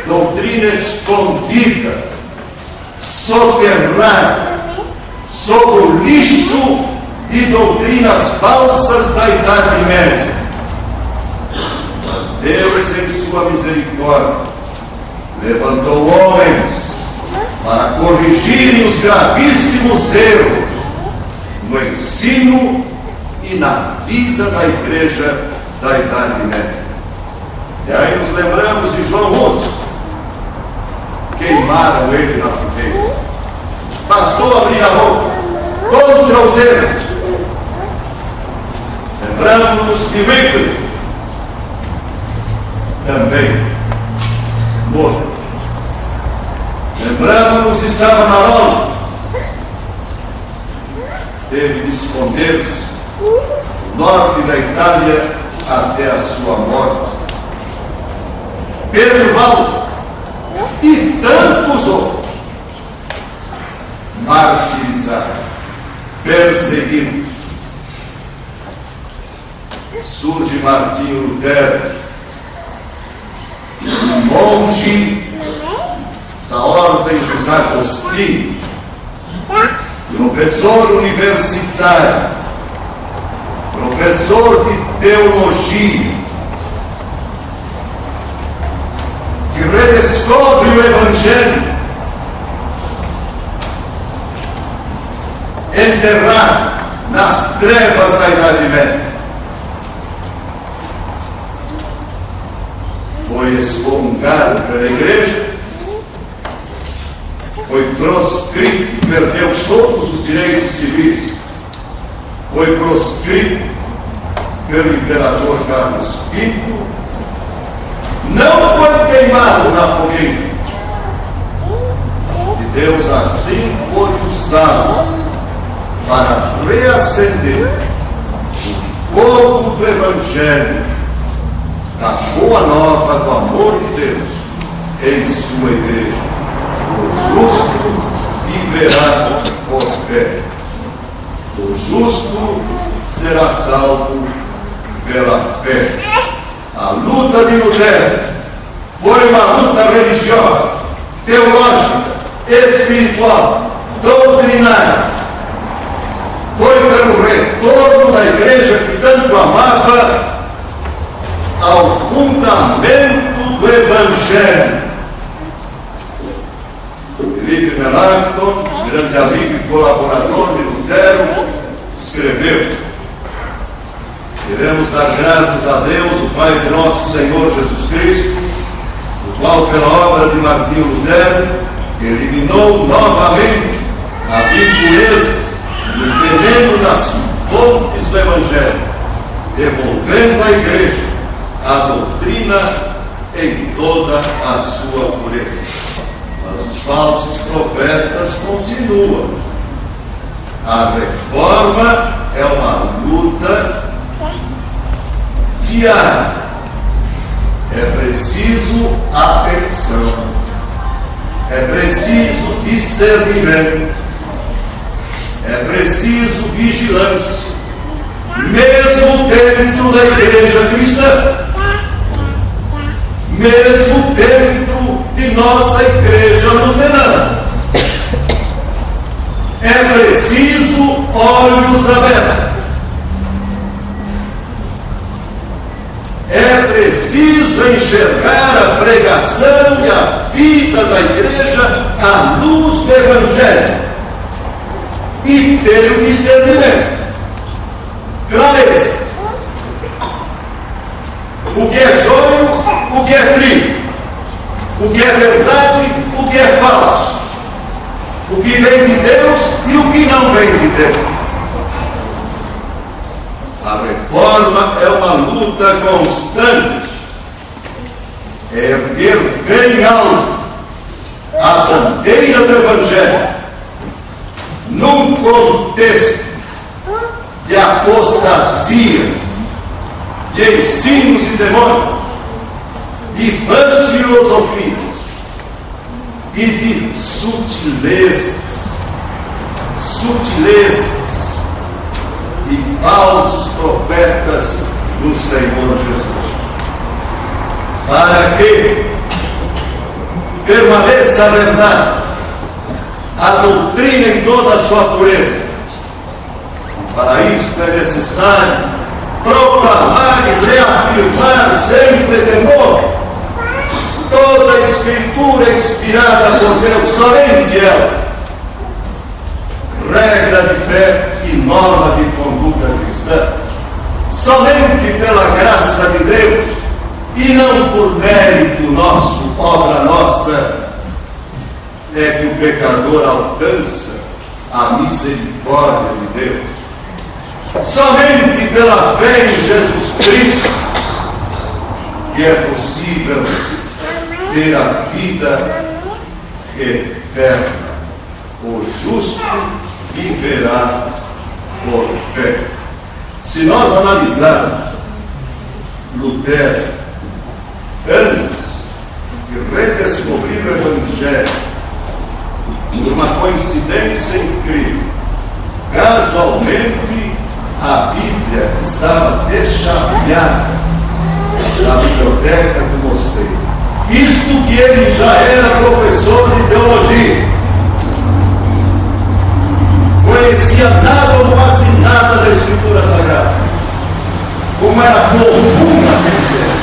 doutrina escondida, soterrada, sobre o lixo de doutrinas falsas da Idade Média. Mas Deus, em sua misericórdia, levantou homens para corrigirem os gravíssimos erros no ensino e na vida da igreja da Idade Média. E aí nos lembramos de João 11. Queimaram ele na fogueira. Bastou abrir a boca contra os erros. Lembramos de Wycliffe, também morto. Lembramos de Savonarola, teve de esconder-se no norte da Itália até a sua morte. Pedro Valdo e tantos outros, martirizados, perseguidos. Surge Martinho Lutero, um monge da ordem dos Agostinhos, professor universitário, professor de teologia, que redescobre o Evangelho, enterrado nas trevas da Idade Média. Foi excomungado pela igreja, foi proscrito, perdeu todos os direitos civis, foi proscrito pelo imperador Carlos V, não foi queimado na fogueira, e Deus assim pôde usá-lo para reacender o fogo do Evangelho, da boa nova do amor de Deus em sua igreja. O justo viverá por fé. O justo será salvo pela fé. A luta de Lutero foi uma luta religiosa, teológica, espiritual, doutrinária. Foi pelo retorno da igreja que tanto amava ao fundamento do Evangelho. Felipe Melanchthon, grande amigo e colaborador de Lutero, escreveu: queremos dar graças a Deus, o Pai de nosso Senhor Jesus Cristo, o qual, pela obra de Martinho Lutero, eliminou novamente as impurezas e o veneno das fontes do Evangelho, devolvendo à igreja a doutrina em toda a sua pureza. Mas os falsos profetas continuam. A reforma é uma luta diária. É preciso atenção, é preciso discernimento, é preciso vigilância, mesmo dentro da igreja cristã, mesmo dentro de nossa igreja luterana. É preciso olhos abertos. É preciso enxergar a pregação e a vida da igreja à luz do Evangelho e ter o discernimento, clareza. O que é joio, o que é trigo, o que é verdade, o que é falso, o que vem de Deus e o que não vem de Deus. A reforma é uma luta constante, é erguer bem alto a bandeira do Evangelho num contexto de apostasia, de ensinos e demônios, de vãs filosofias e de sutilezas e falsos profetas do Senhor Jesus. Para que conheça a verdade, a doutrina em toda a sua pureza. E para isso é necessário proclamar e reafirmar sempre de novo toda a Escritura inspirada por Deus, somente ela, regra de fé e norma de conduta cristã. Somente pela graça de Deus e não por mérito nosso, obra nossa, é que o pecador alcança a misericórdia de Deus. Somente pela fé em Jesus Cristo que é possível ter a vida eterna. O justo viverá por fé. Se nós analisarmos Lutero antes de redescobrir o Evangelho, por uma coincidência incrível, casualmente a Bíblia estava deschaveada na biblioteca do mosteiro. Isto que ele já era professor de teologia, conhecia nada ou quase nada da Escritura Sagrada, como era comum naquele tempo.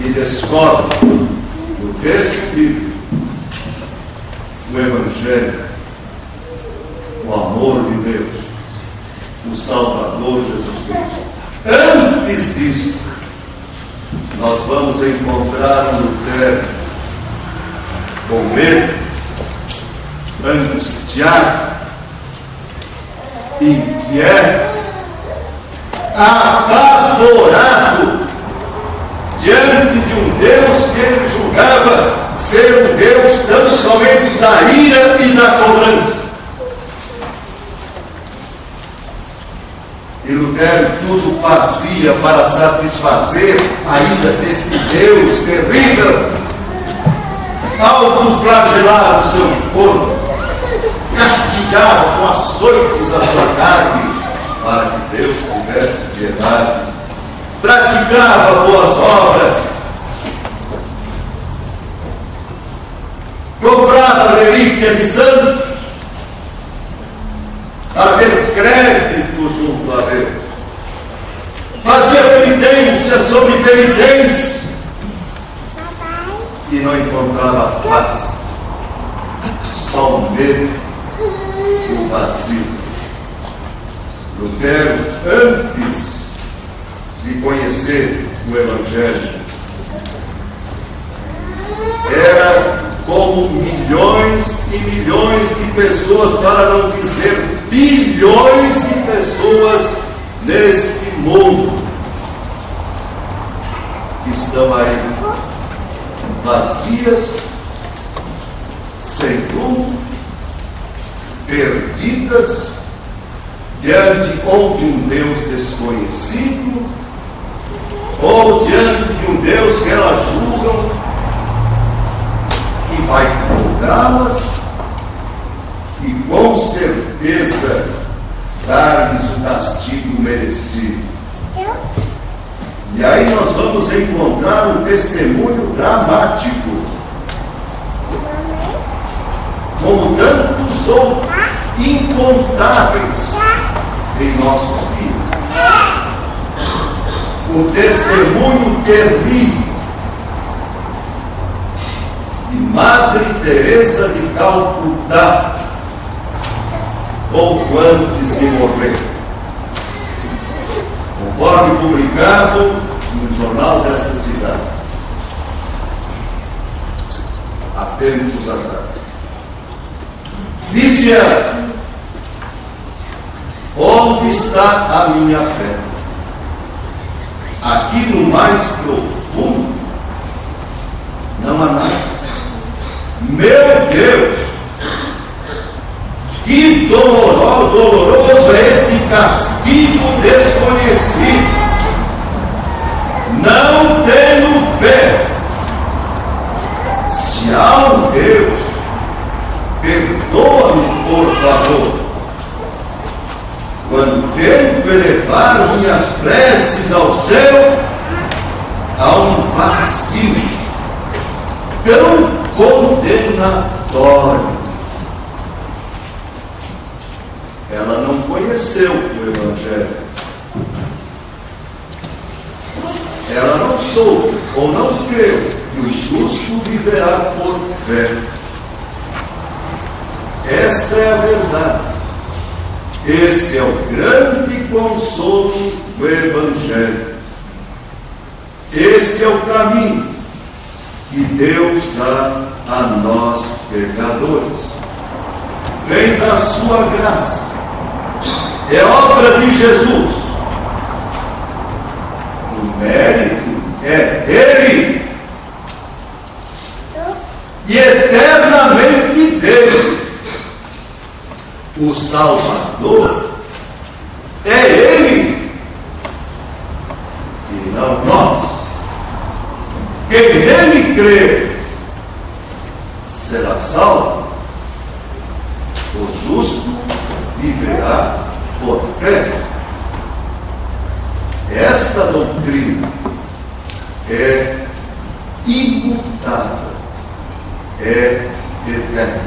E descobre no texto bíblico o Evangelho, o amor de Deus, o Salvador Jesus Cristo. Antes disso, nós vamos encontrar um Lutero com medo, angustiado, inquieto, apavorado diante de um Deus que ele julgava ser um Deus tão somente da ira e da cobrança. E Lutero tudo fazia para satisfazer a ira deste Deus terrível. Autoflagelava o seu corpo, castigava com açoites a sua carne, para que Deus tivesse piedade. Praticava boas obras, comprava relíquia de santos, para ter crédito junto a Deus. Fazia penitência sobre penitência e não encontrava paz, só o medo, o vazio. Lutero, antes de conhecer o Evangelho, era como milhões e milhões de pessoas, para não dizer bilhões de pessoas neste mundo, que estão aí vazias, sem rumo, perdidas, diante ou de um Deus desconhecido, ou diante de um Deus que elas julgam que vai encontrá-las e com certeza dar-lhes o castigo merecido. E aí nós vamos encontrar um testemunho dramático, como tantos outros incontáveis em nossos dias. O testemunho terrível de Madre Teresa de Calcutá, pouco antes de morrer, conforme publicado no jornal desta cidade, há tempos atrás. Disse ela: onde está a minha fé? Aqui no mais profundo não há nada. Meu Deus, que doloroso é este castigo desconhecido. Não tenho fé. Se há um Deus, perdoa-me, por favor. Quando tento elevar minhas preces ao céu, há um macio, tão condenatório. Ela não conheceu o Evangelho. Ela não soube ou não creu que o justo viverá por fé. Esta é a verdade. Este é o grande consolo do Evangelho. Este é o caminho que Deus dá a nós pecadores. Vem da sua graça. É obra de Jesus. O mérito é dele. E eternamente dele. O Salvador é ele e não nós. Quem nele crê será salvo. O justo viverá por fé. Esta doutrina é imutável, é eterna.